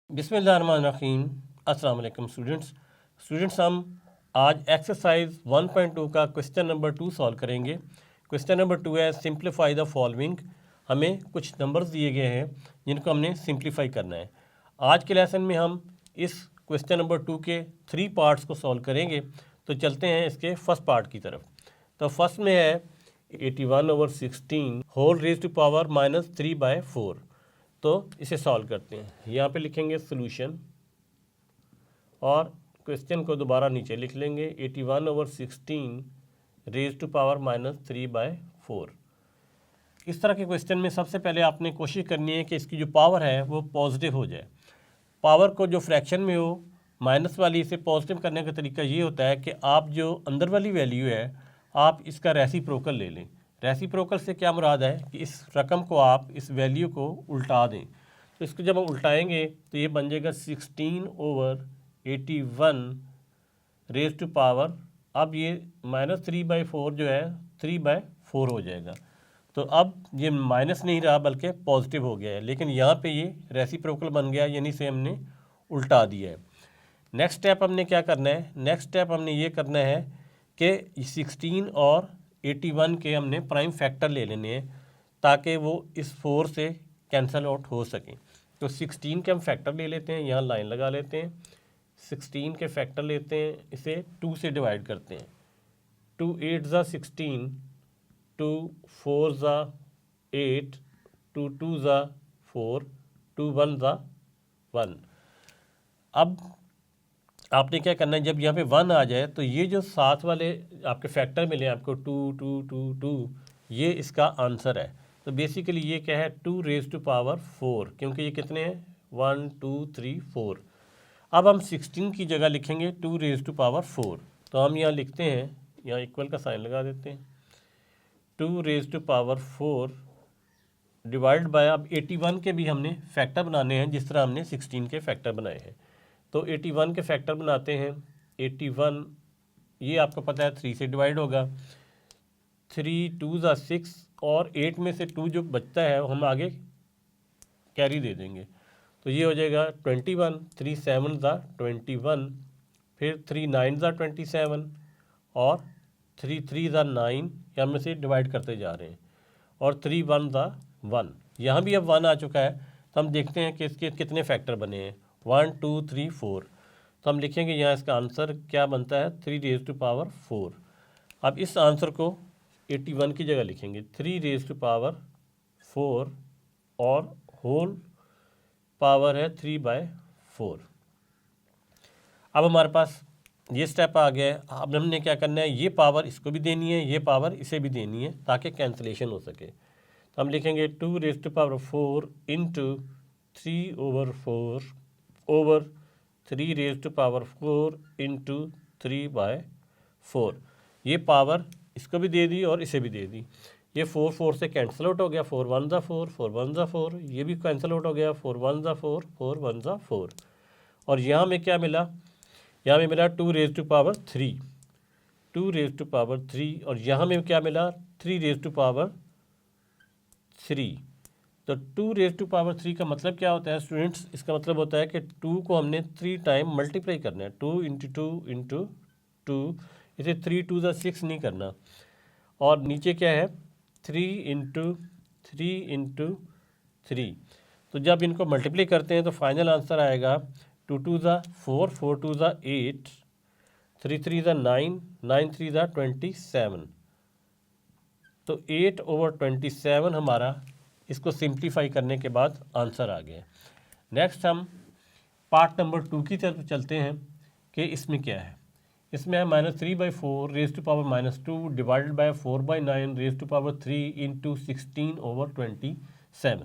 बिस्मिल्लाहिर्रहमानिर्रहीम। अस्सलाम वालेकुम स्टूडेंट्स हम आज एक्सरसाइज 1.2 का क्वेश्चन नंबर 2 सॉल्व करेंगे। क्वेश्चन नंबर 2 है सिंप्लीफाई द फॉलोइंग। हमें कुछ नंबर्स दिए गए हैं जिनको हमने सिंप्लीफाई करना है। आज के लेसन में हम इस क्वेश्चन नंबर 2 के 3 पार्ट्स को सॉल्व करेंगे। तो चलते हैं इसके फर्स्ट पार्ट की तरफ। तो फर्स्ट में है 81/16 होल रेज टू पावर -3/4। तो इसे सॉल्व करते हैं। यहाँ पे लिखेंगे सोल्यूशन और क्वेश्चन को दोबारा नीचे लिख लेंगे 81/16 रेज टू पावर -3/4। इस तरह के क्वेश्चन में सबसे पहले आपने कोशिश करनी है कि इसकी जो पावर है वो पॉजिटिव हो जाए। पावर को जो फ्रैक्शन में हो माइनस वाली इसे पॉजिटिव करने का तरीका ये होता है कि आप जो अंदर वाली वैल्यू है आप इसका रेसिप्रोकल ले लें। रेसिप्रोकल से क्या मुराद है कि इस रकम को आप इस वैल्यू को उल्टा दें। तो इसको जब हम उल्टाएंगे तो ये बन जाएगा 16/81 रेज टू पावर। अब ये -3/4 जो है 3/4 हो जाएगा। तो अब ये माइनस नहीं रहा बल्कि पॉजिटिव हो गया है, लेकिन यहाँ पे ये रेसिप्रोकल बन गया, यानी से हमने उल्टा दिया है। नेक्स्ट स्टेप हमने क्या करना है? नेक्स्ट स्टेप हमने ये करना है कि 16 और 81 के हमने प्राइम फैक्टर ले लेने हैं ताकि वो इस 4 से कैंसल आउट हो सकें। तो 16 के हम फैक्टर ले लेते हैं, यहाँ लाइन लगा लेते हैं। 16 के फैक्टर लेते हैं, इसे 2 से डिवाइड करते हैं। 2 8 ज़ा 16, 2 4 ज़ा 8, 2 2 ज़ा 4, 2 1 ज़ा 1। अब आपने क्या करना है, जब यहाँ पे 1 आ जाए तो ये जो साथ वाले आपके फैक्टर मिले आपको 2 2 2 2, ये इसका आंसर है। तो बेसिकली ये क्या है 2 रेज टू पावर 4, क्योंकि ये कितने हैं 1 2 3 4। अब हम 16 की जगह लिखेंगे 2 रेज टू पावर 4। तो हम यहाँ लिखते हैं, यहाँ इक्वल का साइन लगा देते हैं। 2 raise to power 4 divide by, अब 81 के भी हमने फैक्टर बनाने हैं जिस तरह हमने 16 के फैक्टर बनाए हैं। तो 81 के फैक्टर बनाते हैं। 81 ये आपको पता है 3 से डिवाइड होगा। 3 2 ज़ा 6 और 8 में से 2 जो बचता है हम आगे कैरी दे देंगे। तो ये हो जाएगा 21। 3 7 ज़ा 21, फिर 3 9 ज़ा 27 और 3 3 ज़ा 9, यहाँ में से डिवाइड करते जा रहे हैं। और 3 1 ज़ा 1, यहाँ भी अब 1 आ चुका है। तो हम देखते हैं कि इसके कितने फैक्टर बने हैं। 1 2 3 4। तो हम लिखेंगे यहाँ इसका आंसर क्या बनता है 3 रेज टू पावर 4। अब इस आंसर को 81 की जगह लिखेंगे 3 रेज टू पावर 4 और होल पावर है 3/4। अब हमारे पास ये स्टेप आ गया है। अब हमने क्या करना है, ये पावर इसको भी देनी है, ये पावर इसे भी देनी है ताकि कैंसलेशन हो सके। तो हम लिखेंगे 2 raise to power 4 into 3/4 over 3 raise to power 4 into 3/4। ये पावर इसको भी दे दी और इसे भी दे दी। ये 4 4 से कैंसिल आउट हो गया। 4 1 ज़ा 4, 4 1 ज़ा 4, ये भी कैंसिल आउट हो गया। 4 1 ज़ा 4, 4 1 ज़ा 4। और यहाँ में क्या मिला, यहाँ में मिला 2 raise to power 3, 2 raise to power 3। और यहाँ में क्या मिला 3 रेज टू पावर 3। तो 2 रेज टू पावर 3 का मतलब क्या होता है स्टूडेंट्स? इसका मतलब होता है कि 2 को हमने 3 टाइम मल्टीप्लाई करना है। 2 इंटू 2 इंटू 2, इसे 3 2 ज़ा 6 नहीं करना। और नीचे क्या है 3 इंटू 3 इंटू 3। तो जब इनको मल्टीप्लाई करते हैं तो फाइनल आंसर आएगा 2 2 ज़ा 4, 4 2 ज़ा 8, 3 3 ज़ा 9, 9 3 ज़ा 27। तो 8/27 हमारा इसको सिंप्लीफाई करने के बाद आंसर आ गया। नेक्स्ट हम पार्ट नंबर 2 की तरफ चलते हैं कि इसमें क्या है। इसमें है -3/4 raise to power -2 divided by 4/9 raise to power 3 into 16/27।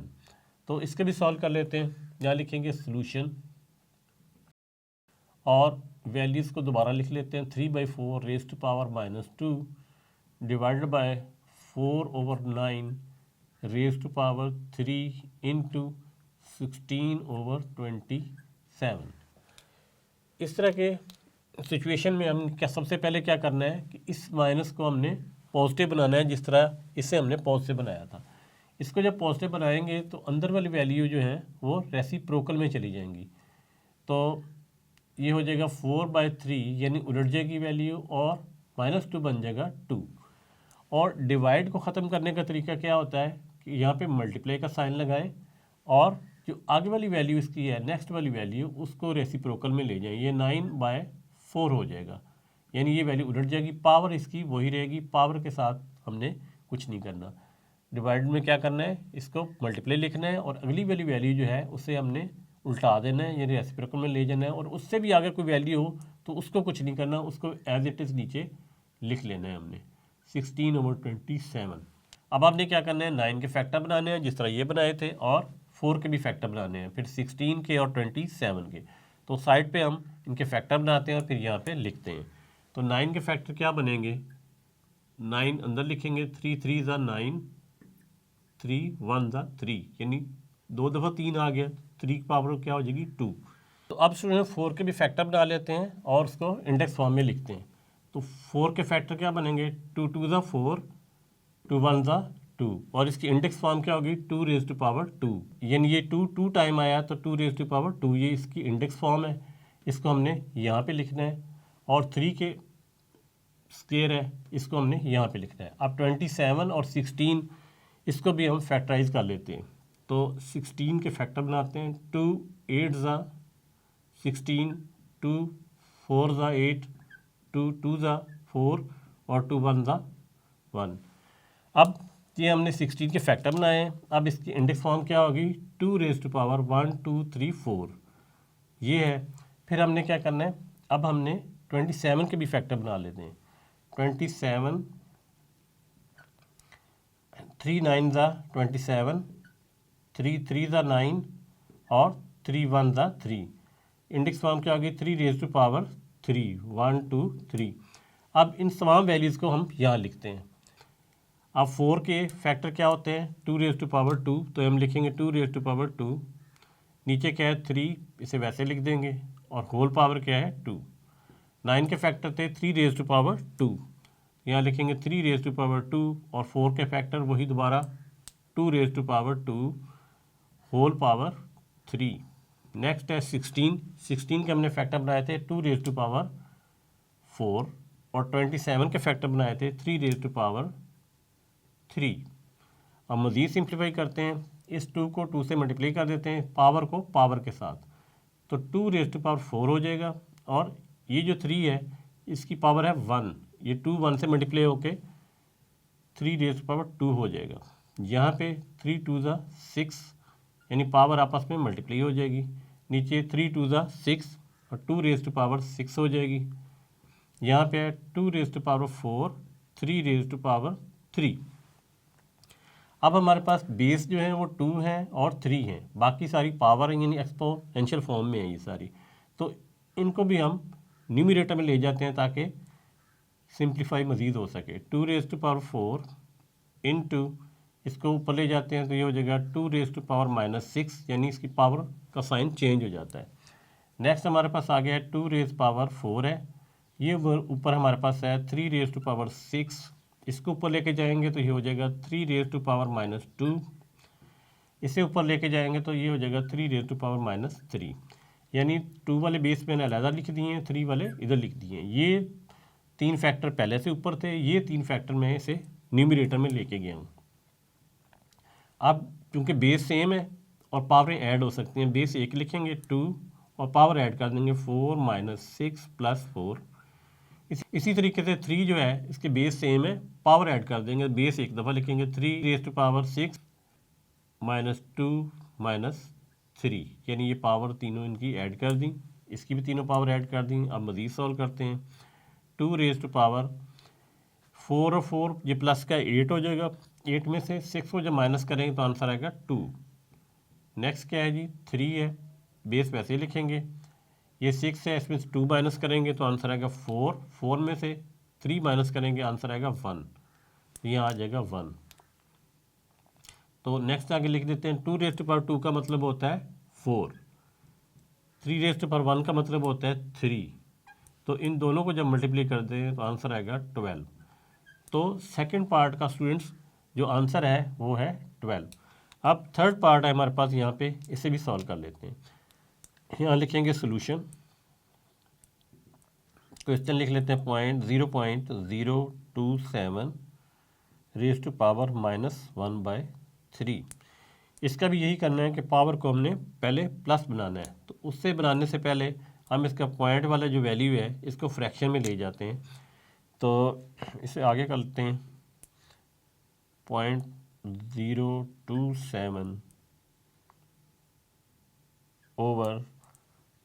तो इसके भी सॉल्व कर लेते हैं। यहाँ लिखेंगे सोल्यूशन और वैल्यूज़ को दोबारा लिख लेते हैं। 3/4 raise to power -2 divided by 4/9 raise to power 3 into 16/27। इस तरह के सिचुएशन में हम क्या सबसे पहले क्या करना है कि इस माइनस को हमने पॉजिटिव बनाना है, जिस तरह इसे हमने पॉजिटिव बनाया था। इसको जब पॉजिटिव बनाएंगे तो अंदर वाली वैल्यू जो है वो रेसिप्रोकल में चली जाएंगी। तो ये हो जाएगा 4/3 यानी उलट जाएगी वैल्यू और -2 बन जाएगा 2। और डिवाइड को ख़त्म करने का तरीका क्या होता है कि यहाँ पे मल्टीप्लाई का साइन लगाएं और जो आगे वाली वैल्यू इसकी है नेक्स्ट वाली वैल्यू उसको रेसिप्रोकल में ले जाएं। ये 9/4 हो जाएगा यानी ये वैल्यू उलट जाएगी, पावर इसकी वही रहेगी, पावर के साथ हमने कुछ नहीं करना। डिवाइड में क्या करना है, इसको मल्टीप्लाई लिखना है और अगली वाली वैल्यू जो है उसे हमने उल्टा देना है यानी रेसिप्रोकल में ले जाना है और उससे भी आगे कोई वैल्यू हो तो उसको कुछ नहीं करना, उसको एज इट इज़ नीचे लिख लेना है हमने 16/27। अब आपने क्या करना है, 9 के फैक्टर बनाने हैं जिस तरह ये बनाए थे और 4 के भी फैक्टर बनाने हैं, फिर 16 के और 27 के। तो साइड पे हम इनके फैक्टर बनाते हैं और फिर यहाँ पे लिखते हैं। तो 9 के फैक्टर क्या बनेंगे, 9 अंदर लिखेंगे, 3 3 ज़ा 9, 3 1 ज़ा 3 यानी 2 दफ़ा 3 आ गया, 3 की पावर क्या हो जाएगी 2। तो अब स्टूडेंट 4 के भी फैक्टर बना लेते हैं और उसको इंडेक्स फॉर्म में लिखते हैं। तो 4 के फैक्टर क्या बनेंगे, 2 2 ज़ा 4, 2 1 ज़ा 2 और इसकी इंडेक्स फॉर्म क्या होगी 2⁻², यानी ये 2 टाइम आया तो 2⁻², ये इसकी इंडेक्स फॉर्म है, इसको हमने यहाँ पे लिखना है। और 3 के स्क्वायर है, इसको हमने यहाँ पे लिखना है। अब 27 और 16 इसको भी हम फैक्टराइज कर लेते हैं। तो 16 के फैक्टर बनाते हैं, 2 8 ज़ा 16, 2 4 ज़ा 8, 2 2 ज़ा 4 और 2 1 ज़ा 1। अब ये हमने 16 के फैक्टर बनाए हैं। अब इसकी इंडेक्स फॉर्म क्या होगी 2⁻1 2 3 4 ये है। फिर हमने क्या करना है, अब हमने 27 के भी फैक्टर बना लेते हैं। 27, 3 9 ज़ा 27, 3 3 ज़ा 9 और 3 1 ज़ा 3। इंडेक्स फॉर्म क्या होगी 3⁻3 1 2 3। अब इन तमाम वैल्यूज़ को हम यहाँ लिखते हैं। अब 4 के फैक्टर क्या होते हैं 2⁻2, तो हम लिखेंगे 2⁻2, नीचे क्या है 3, इसे वैसे लिख देंगे और होल पावर क्या है 2। 9 के फैक्टर थे 3⁻2, यहाँ लिखेंगे 3⁻2 और 4 के फैक्टर वही दोबारा 2⁻2 होल पावर 3। नेक्स्ट है 16 के हमने फैक्टर बनाए थे 2⁻4 और 27 के फैक्टर बनाए थे 3⁻3। अब मज़ीद सिंप्लीफाई करते हैं, इस 2 को 2 से मल्टीप्लाई कर देते हैं, पावर को पावर के साथ, तो 2⁻4 हो जाएगा और ये जो 3 है इसकी पावर है 1, ये 2 1 से मल्टीप्लाई होके 3⁻2 हो जाएगा। यहाँ पे 3 2 ज़ा 6 यानी पावर आपस में मल्टीप्लाई हो जाएगी, नीचे 3 2 ज़ा 6 और 2⁻6 हो जाएगी। यहाँ पे है 2⁻4 3⁻3। अब हमारे पास बेस जो है वो 2 है और 3 हैं, बाकी सारी पावर यानी एक्सपोनेंशियल फॉर्म में है ये सारी, तो इनको भी हम न्यूमरेटर में ले जाते हैं ताकि सिंप्लीफाई मज़ीद हो सके। 2⁻4 इंटू इसको ऊपर ले जाते हैं तो ये हो जाएगा 2⁻6 यानी इसकी पावर का साइन चेंज हो जाता है। नेक्स्ट हमारे पास आ गया है 2⁻4 है, ये ऊपर हमारे पास है 3⁻6, इसको ऊपर लेके जाएंगे तो ये हो जाएगा 3⁻2, इसे ऊपर लेके जाएंगे तो ये हो जाएगा 3⁻3, यानी 2 वाले बेस मैंने अलग लिख दिए हैं, 3 वाले इधर लिख दिए हैं। ये 3 फैक्टर पहले से ऊपर थे, ये 3 फैक्टर मैं इसे न्यूमरेटर में लेके गया हूँ। अब क्योंकि बेस सेम है और पावरें ऐड हो सकती हैं, बेस 1 लिखेंगे 2 और पावर ऐड कर देंगे 4 6 + 4। इसी तरीके से 3 जो है इसके बेस सेम है, पावर ऐड कर देंगे, बेस एक दफ़ा लिखेंगे 3⁻6 -2 -3 यानी ये पावर तीनों इनकी ऐड कर दी, इसकी भी तीनों पावर ऐड कर दी। अब मज़ीद सॉल्व करते हैं, 2⁻4 और 4 ये प्लस का 8 हो जाएगा, 8 में से 6 को जब माइनस करेंगे तो आंसर आएगा 2। नेक्स्ट क्या है जी 3 है, बेस वैसे ही लिखेंगे, ये 6 है, इसमें से 2 माइनस करेंगे तो आंसर आएगा 4, 4 में से 3 माइनस करेंगे आंसर आएगा 1, यहाँ आ जाएगा 1। तो नेक्स्ट आगे लिख देते हैं 2⁻2 का मतलब होता है 4, 3⁻1 का मतलब होता है 3, तो इन दोनों को जब मल्टीप्लाई कर दें तो आंसर आएगा 12। तो सेकंड पार्ट का स्टूडेंट्स जो आंसर है वो है 12। अब थर्ड पार्ट है हमारे पास यहाँ पे, इसे भी सॉल्व कर लेते हैं। यहाँ लिखेंगे सोल्यूशन। क्वेश्चन लिख लेते हैं 0.027 रेज़ टू पावर -1/3। इसका भी यही करना है कि पावर को हमने पहले प्लस बनाना है, तो उससे बनाने से पहले हम इसका पॉइंट वाला जो वैल्यू है इसको फ्रैक्शन में ले जाते हैं। तो इसे आगे करते हैं 0.027 ओवर,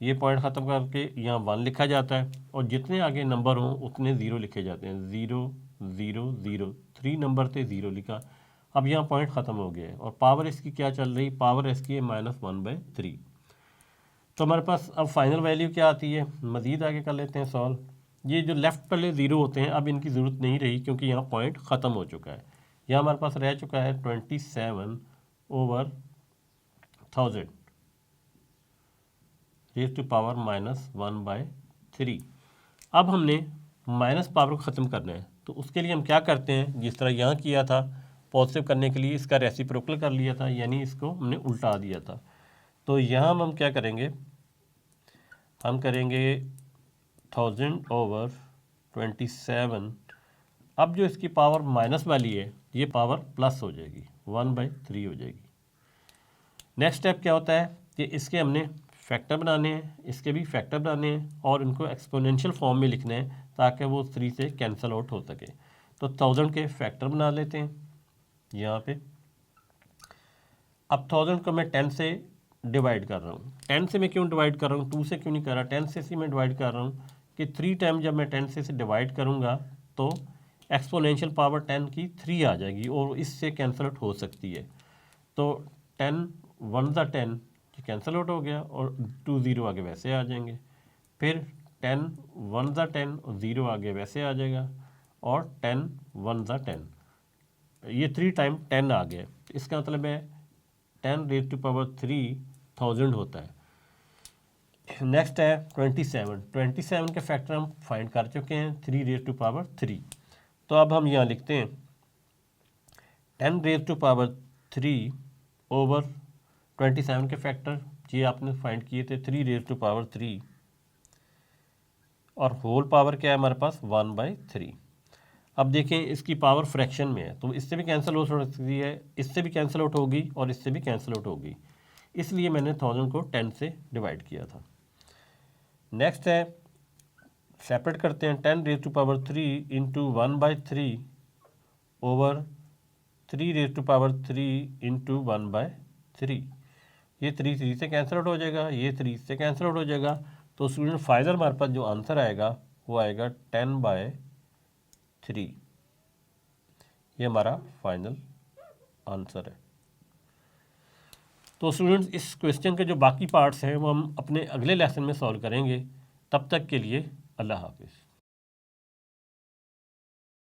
ये पॉइंट ख़त्म करके यहाँ 1 लिखा जाता है और जितने आगे नंबर हों उतने ज़ीरो लिखे जाते हैं। 0 0 0, 3 नंबर थे, 0 लिखा। अब यहाँ पॉइंट ख़त्म हो गया है और पावर इसकी क्या चल रही, पावर इसकी है -1/3। तो हमारे पास अब फाइनल वैल्यू क्या आती है, मज़ीद आगे कर लेते हैं सॉल्व। ये जो लेफ़्ट वाले 0 होते हैं अब इनकी ज़रूरत नहीं रही क्योंकि यहाँ पॉइंट ख़त्म हो चुका है। यहाँ हमारे पास रह चुका है 27/1000 रेज़ टू पावर -1/3। अब हमने माइनस पावर को ख़त्म करना है, तो उसके लिए हम क्या करते हैं, जिस तरह यहाँ किया था पॉजिटिव करने के लिए इसका रेसिप्रोकल कर लिया था, यानी इसको हमने उल्टा दिया था। तो यहाँ हम क्या करेंगे, हम करेंगे 1000/27। अब जो इसकी पावर माइनस वाली है ये पावर प्लस हो जाएगी, 1/3 हो जाएगी। नेक्स्ट स्टेप क्या होता है कि इसके हमने फैक्टर बनाने हैं, इसके भी फैक्टर बनाने हैं और इनको एक्सपोनेंशियल फॉर्म में लिखना है ताकि वो 3 से कैंसिल आउट हो सके। तो 1000 के फैक्टर बना लेते हैं यहाँ पे। अब 1000 को मैं 10 से डिवाइड कर रहा हूँ। 10 से मैं क्यों डिवाइड कर रहा हूँ, 2 से क्यों नहीं कर रहा, 10 से मैं डिवाइड कर रहा हूँ कि 3 टाइम जब मैं 10 से डिवाइड करूँगा तो एक्सपोनेंशियल पावर 10 की 3 आ जाएगी और इससे कैंसिल आउट हो सकती है। तो 10 1 ज़ा 10 कैंसिल आउट हो गया और 2 0 आगे वैसे आ जाएंगे। फिर 10 1 ज़ा 10 और 0 आगे वैसे आ जाएगा और 10 1 ज़ा 10, ये 3 टाइम 10 आ गया। इसका मतलब है 10 रेज़ टू पावर 3000 होता है। नेक्स्ट है 27 के फैक्टर हम फाइंड कर चुके हैं, 3 रेज़ टू पावर 3। तो अब हम यहाँ लिखते हैं 10 रेज़ टू पावर 3 ओवर 27 के फैक्टर, ये आपने फाइंड किए थे 3 रेज़ टू पावर 3 और होल पावर क्या है हमारे पास 1/3। अब देखें इसकी पावर फ्रैक्शन में है तो इससे भी कैंसिल हो सकती है, इससे भी कैंसिल आउट होगी और इससे भी कैंसिल आउट होगी, इसलिए मैंने 1000 को 10 से डिवाइड किया था। नेक्स्ट है सेपरेट करते हैं 10 raise to power 3 into 1/3 over 3 raise to power 3 into 1/3। ये 3 से कैंसिल आउट हो जाएगा, ये 3 से कैंसिल आउट हो जाएगा। तो स्टूडेंट फाइनल हमारे पास जो आंसर आएगा वो आएगा 10/3। ये हमारा फाइनल आंसर है। तो स्टूडेंट्स इस क्वेश्चन के जो बाकी पार्ट्स हैं वो हम अपने अगले लेसन में सॉल्व करेंगे। तब तक के लिए अल्लाह हाफिज़।